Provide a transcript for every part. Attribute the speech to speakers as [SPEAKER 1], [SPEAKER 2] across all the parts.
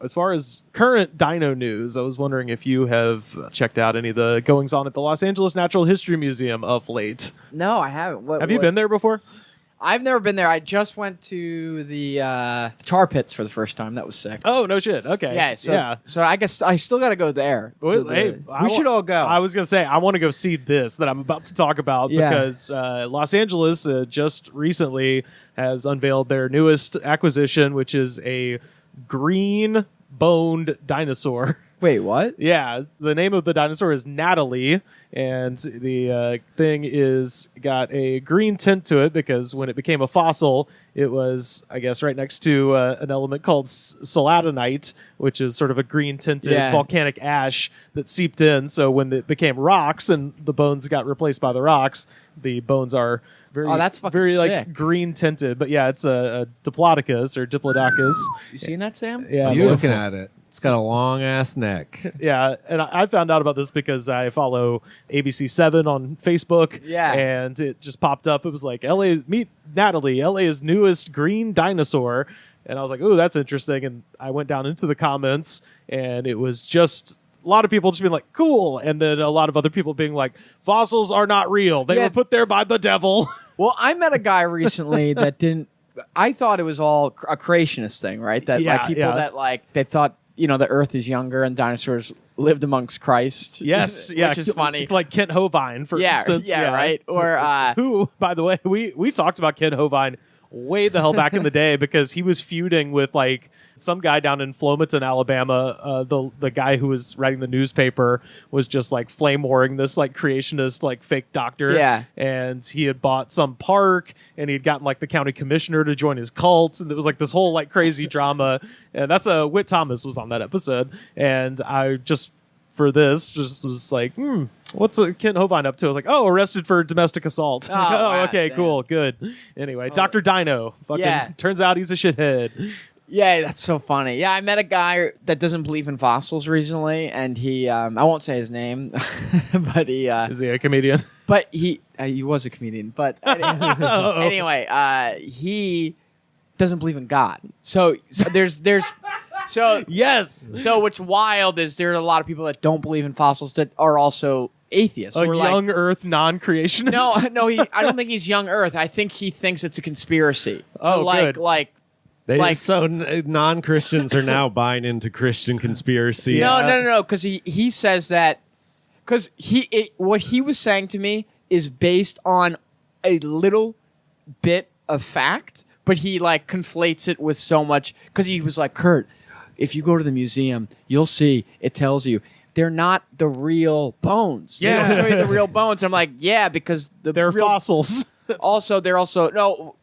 [SPEAKER 1] as far as current dino news, I was wondering if you have checked out any of the goings on at the Los Angeles Natural History Museum of late.
[SPEAKER 2] No, I haven't.
[SPEAKER 1] Have you been there before?
[SPEAKER 2] I've never been there. I just went to the tar pits for the first time. That was sick.
[SPEAKER 1] Oh, no shit. Okay.
[SPEAKER 2] Yeah. So I guess I still got to go there.
[SPEAKER 1] Well,
[SPEAKER 2] We should all go.
[SPEAKER 1] I was going to say, I want to go see this that I'm about to talk about because Los Angeles just recently has unveiled their newest acquisition, which is a green-boned dinosaur.
[SPEAKER 2] Wait, what?
[SPEAKER 1] Yeah, the name of the dinosaur is Natalie, and the thing is got a green tint to it because when it became a fossil, it was, I guess, right next to an element called solatonite, which is sort of a green tinted volcanic ash that seeped in. So when it became rocks and the bones got replaced by the rocks, the bones are
[SPEAKER 2] that's fucking
[SPEAKER 1] very
[SPEAKER 2] sick.
[SPEAKER 1] like green tinted. But yeah, it's a Diplodocus or Diplodocus.
[SPEAKER 2] You seen that, Sam?
[SPEAKER 1] Yeah,
[SPEAKER 3] I'm looking at it. It's got a long ass neck.
[SPEAKER 1] Yeah, and I found out about this because I follow ABC7 on Facebook.
[SPEAKER 2] Yeah.
[SPEAKER 1] And it just popped up. It was like, meet Natalie, LA's newest green dinosaur. And I was like, ooh, that's interesting. And I went down into the comments, and it was just a lot of people just being like, cool. And then a lot of other people being like, fossils are not real. They were put there by the devil.
[SPEAKER 2] Well, I met a guy recently that didn't. I thought it was all a creationist thing, right? That like people that like they thought the Earth is younger and dinosaurs lived amongst Christ.
[SPEAKER 1] Yes,
[SPEAKER 2] which is funny.
[SPEAKER 1] Like Kent Hovind, for instance.
[SPEAKER 2] Yeah, right. Or
[SPEAKER 1] who, by the way, we talked about Kent Hovind way the hell back in the day because he was feuding with like some guy down in Flomaton, Alabama. The guy who was writing the newspaper was just like flame warring this like creationist like fake doctor.
[SPEAKER 2] Yeah.
[SPEAKER 1] And he had bought some park and he'd gotten like the county commissioner to join his cult, and it was like this whole like crazy drama. And that's Whit Thomas was on that episode, and I just for this just was like, what's Kent Hovind up to? I was like, arrested for domestic assault.
[SPEAKER 2] Wow,
[SPEAKER 1] okay,
[SPEAKER 2] damn.
[SPEAKER 1] Cool, good. Anyway, Dr. Dino. Turns out he's a shithead.
[SPEAKER 2] Yeah, that's so funny. Yeah, I met a guy that doesn't believe in fossils recently, and he, I won't say his name, but he...
[SPEAKER 1] Is he a comedian?
[SPEAKER 2] But he was a comedian, but anyway, he doesn't believe in God. So there's... So
[SPEAKER 1] yes.
[SPEAKER 2] So what's wild is there are a lot of people that don't believe in fossils that are also atheists.
[SPEAKER 1] A young Earth non-creationist?
[SPEAKER 2] No, I don't think he's young Earth. I think he thinks it's a conspiracy. So
[SPEAKER 1] good.
[SPEAKER 3] So non-Christians are now buying into Christian conspiracy.
[SPEAKER 2] No, because he says that because what he was saying to me is based on a little bit of fact, but he like conflates it with so much because he was like, Kurt, if you go to the museum, you'll see it tells you they're not the real bones.
[SPEAKER 1] Yeah.
[SPEAKER 2] They don't show you the real bones. I'm like, yeah, because
[SPEAKER 1] they're fossils.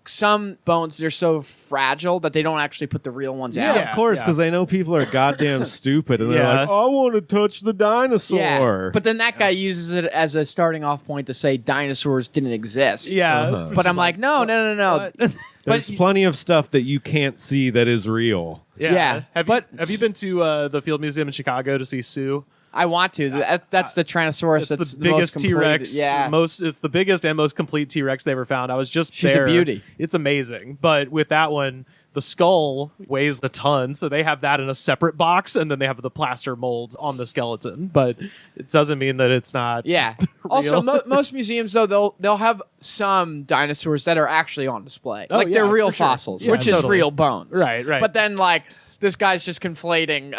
[SPEAKER 2] Some bones, they're so fragile that they don't actually put the real ones out.
[SPEAKER 3] Yeah, of course, because I know people are goddamn stupid, and they're like, I want to touch the dinosaur.
[SPEAKER 2] Yeah, but then that guy uses it as a starting off point to say dinosaurs didn't exist.
[SPEAKER 1] Yeah.
[SPEAKER 2] But I'm like, no.
[SPEAKER 3] There's plenty of stuff that you can't see that is real.
[SPEAKER 1] Yeah. Have you been to the Field Museum in Chicago to see Sue?
[SPEAKER 2] I want to. That's the Tyrannosaurus.
[SPEAKER 1] It's the biggest T-Rex.
[SPEAKER 2] Yeah.
[SPEAKER 1] It's the biggest and most complete T-Rex they ever found. I was just
[SPEAKER 2] She's
[SPEAKER 1] there.
[SPEAKER 2] a beauty.
[SPEAKER 1] It's amazing. But with that one, the skull weighs a ton, so they have that in a separate box, and then they have the plaster molds on the skeleton. But it doesn't mean that it's not.
[SPEAKER 2] Yeah.
[SPEAKER 1] real.
[SPEAKER 2] Also, most museums though they'll have some dinosaurs that are actually on display, they're real
[SPEAKER 1] for sure.
[SPEAKER 2] fossils,
[SPEAKER 1] Yeah,
[SPEAKER 2] which is real bones.
[SPEAKER 1] Right.
[SPEAKER 2] But then like. This guy's just conflating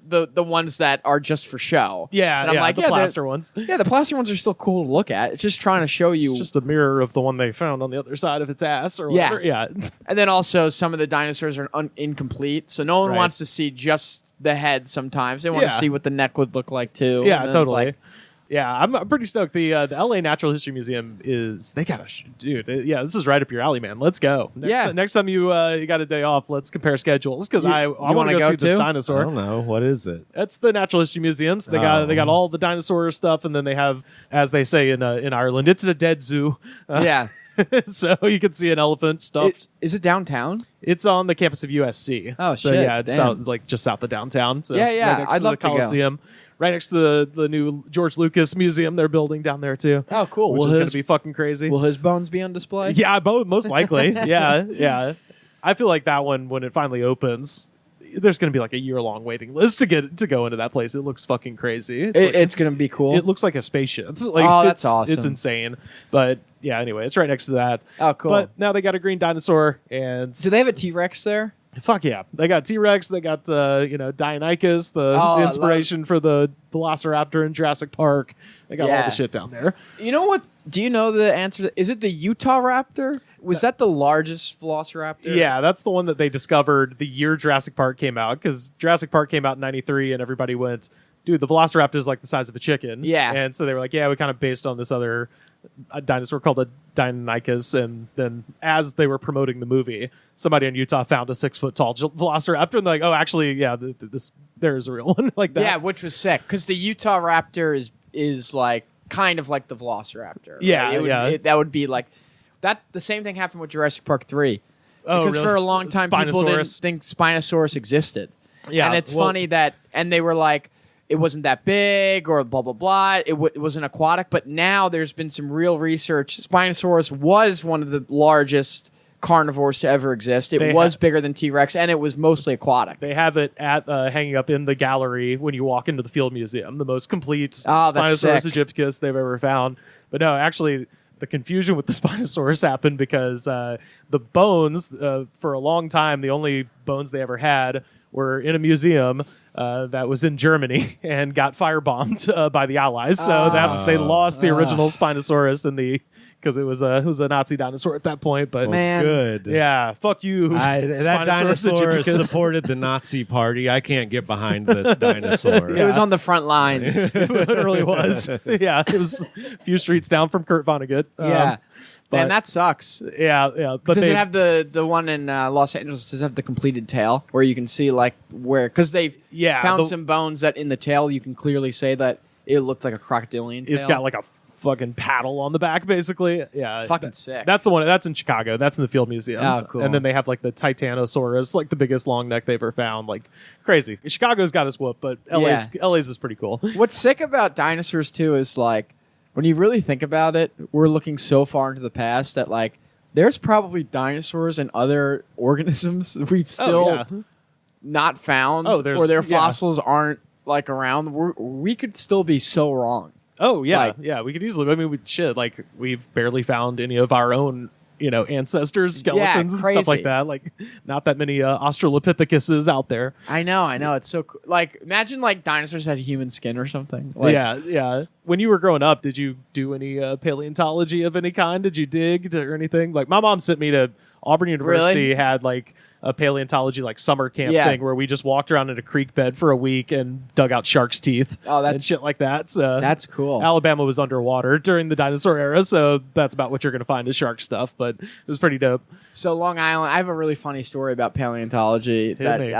[SPEAKER 2] the ones that are just for show.
[SPEAKER 1] Yeah,
[SPEAKER 2] and I'm like,
[SPEAKER 1] the plaster ones.
[SPEAKER 2] Yeah, the plaster ones are still cool to look at. It's just trying to show you.
[SPEAKER 1] It's just a mirror of the one they found on the other side of its ass or whatever. Yeah.
[SPEAKER 2] And then also some of the dinosaurs are incomplete, so no one
[SPEAKER 1] Right.
[SPEAKER 2] wants to see just the head sometimes. They want to see what the neck would look like too.
[SPEAKER 1] Yeah,
[SPEAKER 2] And
[SPEAKER 1] totally. Yeah, I'm pretty stoked. The LA Natural History Museum they got this is right up your alley, man. Let's go. Next time you got a day off, let's compare schedules because I want to go see this
[SPEAKER 3] I
[SPEAKER 1] dinosaur.
[SPEAKER 3] don't know. What is it?
[SPEAKER 1] It's the Natural History Museum. So they got all the dinosaur stuff, and then they have, as they say in Ireland, it's a dead zoo.
[SPEAKER 2] Yeah.
[SPEAKER 1] So you can see an elephant stuffed.
[SPEAKER 2] Is it downtown?
[SPEAKER 1] It's on the campus of USC.
[SPEAKER 2] Oh,
[SPEAKER 1] so,
[SPEAKER 2] shit.
[SPEAKER 1] yeah, it's
[SPEAKER 2] Damn.
[SPEAKER 1] just south of downtown. So
[SPEAKER 2] Yeah.
[SPEAKER 1] right next
[SPEAKER 2] I'd
[SPEAKER 1] to
[SPEAKER 2] love
[SPEAKER 1] the
[SPEAKER 2] to go.
[SPEAKER 1] Coliseum. Right next to the new George Lucas Museum they're building down there too.
[SPEAKER 2] Oh, cool.
[SPEAKER 1] Which is going to be fucking crazy.
[SPEAKER 2] Will his bones be on display?
[SPEAKER 1] Yeah, most likely. Yeah. I feel like that one, when it finally opens, there's going to be like a year-long waiting list to go into that place. It looks fucking crazy.
[SPEAKER 2] It's going to be cool.
[SPEAKER 1] It looks like a spaceship. Like,
[SPEAKER 2] oh, that's awesome.
[SPEAKER 1] It's insane. But yeah, anyway, it's right next to that.
[SPEAKER 2] Oh, cool.
[SPEAKER 1] But now they got a green dinosaur, and
[SPEAKER 2] do they have a T-Rex there?
[SPEAKER 1] fuck yeah, they got T-Rex. They got Deinonychus, the
[SPEAKER 2] I
[SPEAKER 1] inspiration for the Velociraptor in Jurassic Park. They got all the shit down there.
[SPEAKER 2] You know what? Do you know the answer? Is it the Utah Raptor? Was that the largest Velociraptor?
[SPEAKER 1] Yeah, that's the one that they discovered the year Jurassic Park came out, because Jurassic Park came out in '93, and everybody went, dude, the Velociraptor is like the size of a chicken.
[SPEAKER 2] Yeah.
[SPEAKER 1] And so they were like, yeah, we kind of based on this other dinosaur called a Deinonychus. And then as they were promoting the movie, somebody in Utah found a 6-foot tall Velociraptor, and they're like, oh, actually, yeah, there's a real one like that.
[SPEAKER 2] Yeah, which was sick, because the Utah Raptor is like kind of like the Velociraptor. Right?
[SPEAKER 1] Yeah,
[SPEAKER 2] that would be like that. The same thing happened with Jurassic Park 3.
[SPEAKER 1] Oh,
[SPEAKER 2] because
[SPEAKER 1] really?
[SPEAKER 2] for a long time people didn't
[SPEAKER 1] Spinosaurus.
[SPEAKER 2] think Spinosaurus existed.
[SPEAKER 1] Yeah,
[SPEAKER 2] and it's
[SPEAKER 1] well-
[SPEAKER 2] funny that, and they were like, it wasn't that big or blah blah blah. It wasn't aquatic, but now there's been some real research. Spinosaurus was one of the largest carnivores to ever exist. It was bigger than T-Rex, and it was mostly aquatic.
[SPEAKER 1] They have it at hanging up in the gallery when you walk into the Field Museum, the most complete
[SPEAKER 2] Oh, that's
[SPEAKER 1] Spinosaurus
[SPEAKER 2] sick.
[SPEAKER 1] aegypticus they've ever found. But no, actually, the confusion with the Spinosaurus happened because the bones, for a long time, the only bones they ever had were in a museum that was in Germany and got firebombed by the Allies. So they lost the original Spinosaurus because it was a Nazi dinosaur at that point. But
[SPEAKER 2] Man.
[SPEAKER 3] Good.
[SPEAKER 1] yeah, fuck you.
[SPEAKER 3] That
[SPEAKER 1] Spinosaurus
[SPEAKER 3] dinosaur
[SPEAKER 1] aegypticus.
[SPEAKER 3] supported the Nazi party. I can't get behind this dinosaur.
[SPEAKER 2] It was on the front lines.
[SPEAKER 1] It literally was. Yeah, it was a few streets down from Kurt Vonnegut.
[SPEAKER 2] Yeah.
[SPEAKER 1] but-
[SPEAKER 2] Man, that sucks.
[SPEAKER 1] Yeah. But
[SPEAKER 2] Does
[SPEAKER 1] they
[SPEAKER 2] it have the one in Los Angeles? Does it have the completed tail where you can see like where? Because they've found some bones that in the tail you can clearly say that it looked like a crocodilian tail.
[SPEAKER 1] it's got like a fucking paddle on the back, basically. Yeah,
[SPEAKER 2] Fucking sick.
[SPEAKER 1] That's the one. That's in Chicago. That's in the Field Museum.
[SPEAKER 2] Oh, cool.
[SPEAKER 1] And then they have like the Titanosaurus, like the biggest long neck they've ever found. Like crazy. Chicago's got us whooped, but LA's is pretty cool.
[SPEAKER 2] What's sick about dinosaurs too is like when you really think about it, we're looking so far into the past that like there's probably dinosaurs and other organisms that we've still not found,
[SPEAKER 1] Oh, there's-
[SPEAKER 2] or their
[SPEAKER 1] yeah.
[SPEAKER 2] fossils aren't like around. We could still be so wrong.
[SPEAKER 1] Oh yeah,
[SPEAKER 2] Like-
[SPEAKER 1] yeah. We could easily. I mean, we've barely found any of our own, ancestors, skeletons, and stuff like
[SPEAKER 2] crazy.
[SPEAKER 1] that. Like, not that many Australopithecus out there.
[SPEAKER 2] I know. It's so cool. Like imagine like dinosaurs had human skin or something. Like,
[SPEAKER 1] yeah. When you were growing up, did you do any paleontology of any kind? Did you dig or anything? Like, my mom sent me to Auburn University. Had like a paleontology like summer camp thing where we just walked around in a creek bed for a week and dug out shark's teeth.
[SPEAKER 2] Oh,
[SPEAKER 1] and shit like that. So
[SPEAKER 2] that's cool.
[SPEAKER 1] Alabama was underwater during the dinosaur era, so that's about what you're going to find is shark stuff. But it was pretty dope.
[SPEAKER 2] So Long Island, I have a really funny story about paleontology.
[SPEAKER 1] me.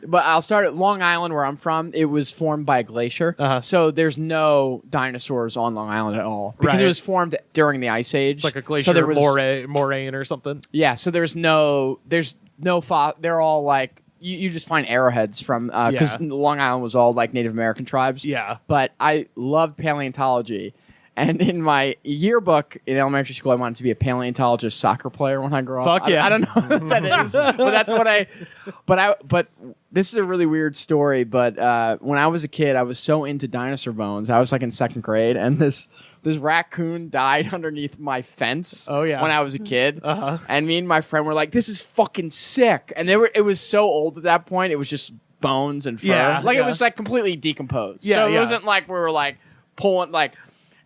[SPEAKER 2] But I'll start at Long Island, where I'm from. It was formed by a glacier,
[SPEAKER 1] Uh-huh.
[SPEAKER 2] so there's no dinosaurs on Long Island at all because
[SPEAKER 1] Right.
[SPEAKER 2] it was formed during the Ice Age.
[SPEAKER 1] It's like a glacier
[SPEAKER 2] So there was,
[SPEAKER 1] moraine or something.
[SPEAKER 2] yeah. So there's no they're all like you just find arrowheads from because Long Island was all like Native American tribes.
[SPEAKER 1] Yeah.
[SPEAKER 2] But I loved paleontology. And in my yearbook in elementary school, I wanted to be a paleontologist soccer player when I grow up.
[SPEAKER 1] Fuck yeah.
[SPEAKER 2] I don't know what that is, but that's what But this is a really weird story. But when I was a kid, I was so into dinosaur bones. I was like in second grade, and this raccoon died underneath my fence.
[SPEAKER 1] Oh, yeah.
[SPEAKER 2] When I was a kid,
[SPEAKER 1] Uh-huh.
[SPEAKER 2] and me and my friend were like, "This is fucking sick." And it was so old at that point. It was just bones and fur.
[SPEAKER 1] Yeah,
[SPEAKER 2] Like
[SPEAKER 1] yeah.
[SPEAKER 2] it was like completely decomposed.
[SPEAKER 1] Yeah,
[SPEAKER 2] So it
[SPEAKER 1] yeah.
[SPEAKER 2] wasn't like we were like pulling like.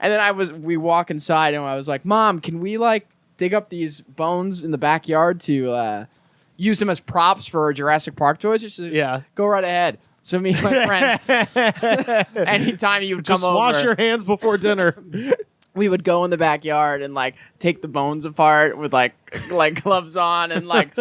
[SPEAKER 2] And then we walk inside and I was like, "Mom, can we like dig up these bones in the backyard to use them as props for Jurassic Park toys?" She said,
[SPEAKER 1] Yeah.
[SPEAKER 2] "Go right ahead." So me and my friend, anytime you would
[SPEAKER 1] Just
[SPEAKER 2] come over,
[SPEAKER 1] wash your hands before dinner.
[SPEAKER 2] we would go in the backyard and like take the bones apart with like gloves on, and like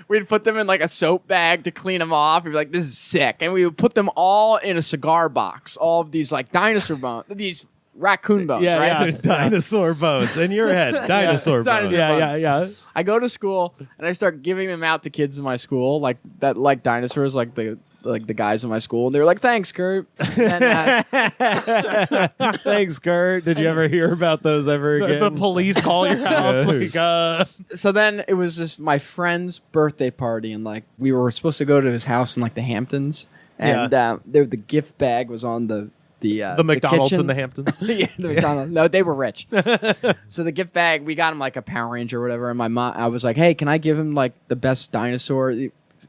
[SPEAKER 2] we'd put them in like a soap bag to clean them off. We'd be like, "This is sick," and we would put them all in a cigar box. All of these like dinosaur bones, these raccoon bones,
[SPEAKER 1] Yeah,
[SPEAKER 2] right?
[SPEAKER 1] yeah.
[SPEAKER 3] Dinosaur bones in your head. Dinosaur bones.
[SPEAKER 2] Dinosaur
[SPEAKER 1] Yeah.
[SPEAKER 2] I go to school and I start giving them out to kids in my school, like that, like dinosaurs, like the like the guys in my school, and they were like, "Thanks, Kurt." And,
[SPEAKER 3] Thanks, Kurt. Did you ever hear about those ever again?
[SPEAKER 1] The police call your house.
[SPEAKER 2] so then it was just my friend's birthday party, and like we were supposed to go to his house in like the Hamptons, and the gift bag was on the
[SPEAKER 1] McDonald's
[SPEAKER 2] kitchen.
[SPEAKER 1] in the Hamptons.
[SPEAKER 2] Yeah, the McDonald's. No, they were rich. So the gift bag, we got him like a Power Ranger or whatever. And my mom, I was like, "Hey, can I give him like the best dinosaur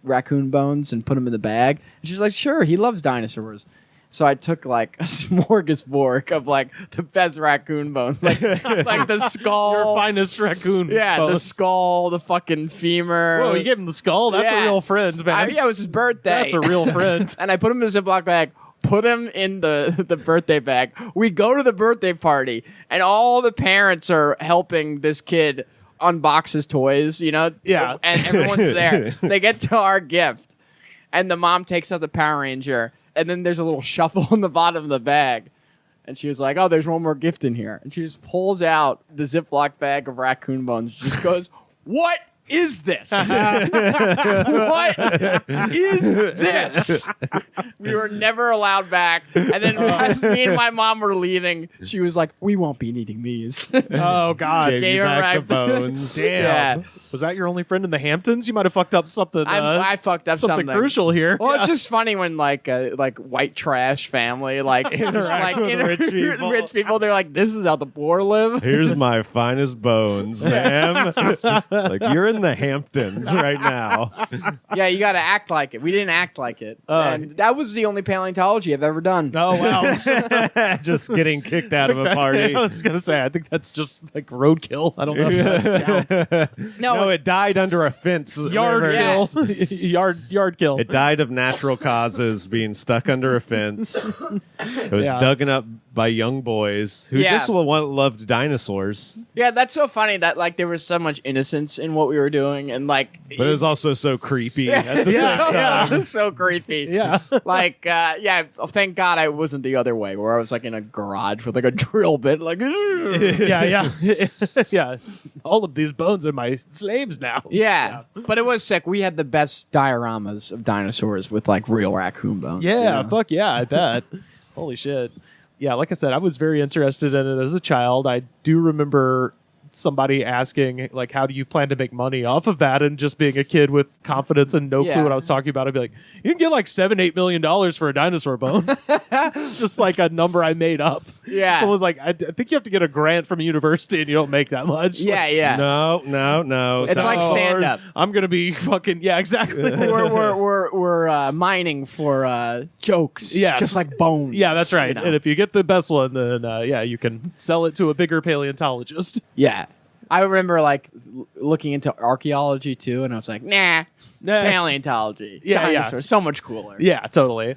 [SPEAKER 2] raccoon bones and put them in the bag?" And she was like, "Sure, he loves dinosaurs." So I took like a smorgasbord of like the best raccoon bones, like the skull,
[SPEAKER 1] Your finest raccoon.
[SPEAKER 2] yeah, the
[SPEAKER 1] bones.
[SPEAKER 2] skull, the fucking femur.
[SPEAKER 1] Whoa, you gave him the skull? That's a
[SPEAKER 2] Yeah.
[SPEAKER 1] real friend, man.
[SPEAKER 2] Yeah, it was his birthday.
[SPEAKER 1] That's a real friend.
[SPEAKER 2] And I put him in a Ziploc bag, put him in the birthday bag. We go to the birthday party, and all the parents are helping this kid unbox his toys, you know?
[SPEAKER 1] Yeah.
[SPEAKER 2] And everyone's there. They get to our gift, and the mom takes out the Power Ranger, and then there's a little shuffle in the bottom of the bag. And she was like, "Oh, there's one more gift in here." And she just pulls out the Ziploc bag of raccoon bones. She just goes, "What is this? What is this?" We were never allowed back. And then as me and my mom were leaving, she was like, "We won't be needing these."
[SPEAKER 1] Oh, God.
[SPEAKER 3] Gave
[SPEAKER 2] Gave
[SPEAKER 3] you
[SPEAKER 2] her
[SPEAKER 3] back
[SPEAKER 2] right-
[SPEAKER 3] the bones.
[SPEAKER 1] Damn.
[SPEAKER 2] Yeah.
[SPEAKER 1] Was that your only friend in the Hamptons? You might have fucked up something.
[SPEAKER 2] I fucked up
[SPEAKER 1] something
[SPEAKER 2] something
[SPEAKER 1] crucial here.
[SPEAKER 2] Well, it's just funny when like white trash family like
[SPEAKER 3] Interacts with rich people.
[SPEAKER 2] They're like, "This is how the poor live."
[SPEAKER 3] Here's my finest bones, ma'am. Like, you're in the Hamptons right now.
[SPEAKER 2] Yeah, you got to act like it. We didn't act like it, and that was the only paleontology I've ever done.
[SPEAKER 1] Oh, wow. It's just-
[SPEAKER 3] Just getting kicked out of a party.
[SPEAKER 1] I was going to say, I think that's just like roadkill. I don't know if that counts.
[SPEAKER 2] No,
[SPEAKER 3] No, it died under a fence.
[SPEAKER 1] Yard
[SPEAKER 3] Remember?
[SPEAKER 1] kill. yard kill.
[SPEAKER 3] It died of natural causes, being stuck under a fence. It was
[SPEAKER 1] Yeah.
[SPEAKER 3] dug up by young boys who
[SPEAKER 2] Yeah.
[SPEAKER 3] just loved dinosaurs.
[SPEAKER 2] Yeah, that's so funny that like there was so much innocence in what we were doing, and like,
[SPEAKER 3] But it was also so creepy. At the
[SPEAKER 1] Yeah.
[SPEAKER 3] same time.
[SPEAKER 2] so, so creepy.
[SPEAKER 1] Yeah.
[SPEAKER 2] Like, yeah. Thank God I wasn't the other way, where I was like in a garage with like a drill bit, like.
[SPEAKER 1] yeah. Yeah. All of these bones are my slaves now.
[SPEAKER 2] Yeah, but it was sick. We had the best dioramas of dinosaurs with like real raccoon bones.
[SPEAKER 1] Yeah,
[SPEAKER 2] you know?
[SPEAKER 1] fuck yeah, I bet. Holy shit. Yeah, like I said, I was very interested in it as a child. I do remember somebody asking, like, how do you plan to make money off of that? And just being a kid with confidence and no
[SPEAKER 2] Yeah.
[SPEAKER 1] clue what I was talking about, I'd be like, you can get like $7-8 million for a dinosaur bone. It's just like a number I made up.
[SPEAKER 2] Yeah.
[SPEAKER 1] Someone was like, I think you have to get a grant from a university and you don't make that much.
[SPEAKER 2] Yeah,
[SPEAKER 1] Like,
[SPEAKER 2] yeah.
[SPEAKER 3] No.
[SPEAKER 2] It's like
[SPEAKER 3] Dinosaurs.
[SPEAKER 2] stand-up.
[SPEAKER 1] I'm going to be fucking, yeah, exactly.
[SPEAKER 2] We're mining for jokes.
[SPEAKER 1] Yes.
[SPEAKER 2] just like bones.
[SPEAKER 1] Yeah, that's right.
[SPEAKER 2] you know?
[SPEAKER 1] And if you get the best one, then yeah, you can sell it to a bigger paleontologist.
[SPEAKER 2] Yeah. I remember like looking into archaeology too, and I was like, nah,
[SPEAKER 1] Nah.
[SPEAKER 2] paleontology.
[SPEAKER 1] Yeah, yeah.
[SPEAKER 2] Dinosaurs, so much cooler.
[SPEAKER 1] Yeah, totally.